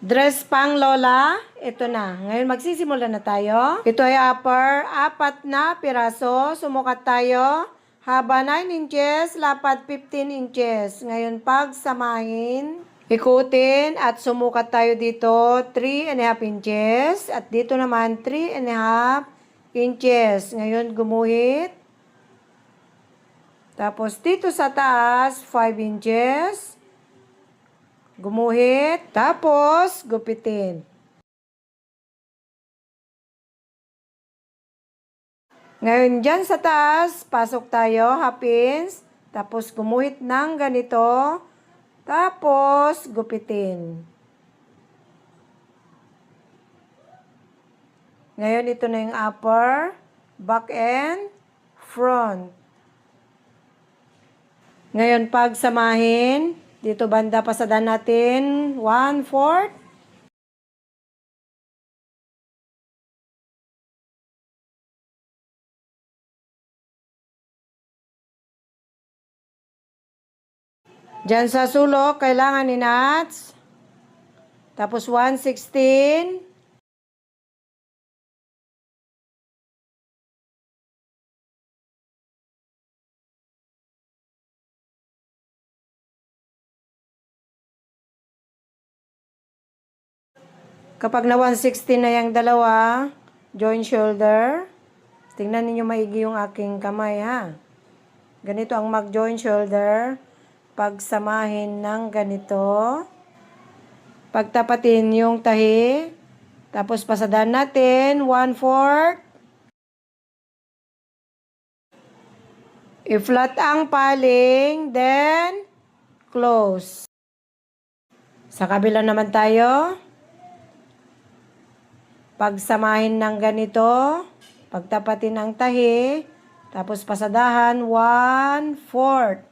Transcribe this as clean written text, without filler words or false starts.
Dress pang lola, ito na. Ngayon magsisimula na tayo. Ito ay upper, 4 na piraso. Sumukat tayo. Haba 9 inches, lapad 15 inches. Ngayon pagsamahin, ikutin at sumukat tayo dito 3.5 inches. At dito naman 3.5 inches. Ngayon gumuhit. Tapos dito sa taas 5 inches. Gumuhit, tapos gupitin. Ngayon dyan sa taas, pasok tayo, half inch, tapos gumuhit ng ganito, tapos gupitin. Ngayon ito na yung upper, back and front. Ngayon pagsamahin, dito banda pasadan natin 1/4. Diyan sa sulok, kailangan ni knots. Tapos 1/16. Kapag na 1/16 na yung dalawa, join shoulder. Tingnan ninyo maigi yung aking kamay ha. Ganito ang mag-join shoulder. Pagsamahin ng ganito. Pagtapatin yung tahi. Tapos pasadan natin 1/4. I-flat ang paling, then close. Sa kabila naman tayo. Pagsamahin ng ganito, pagtapatin ang tahi, tapos pasadahan 1/4.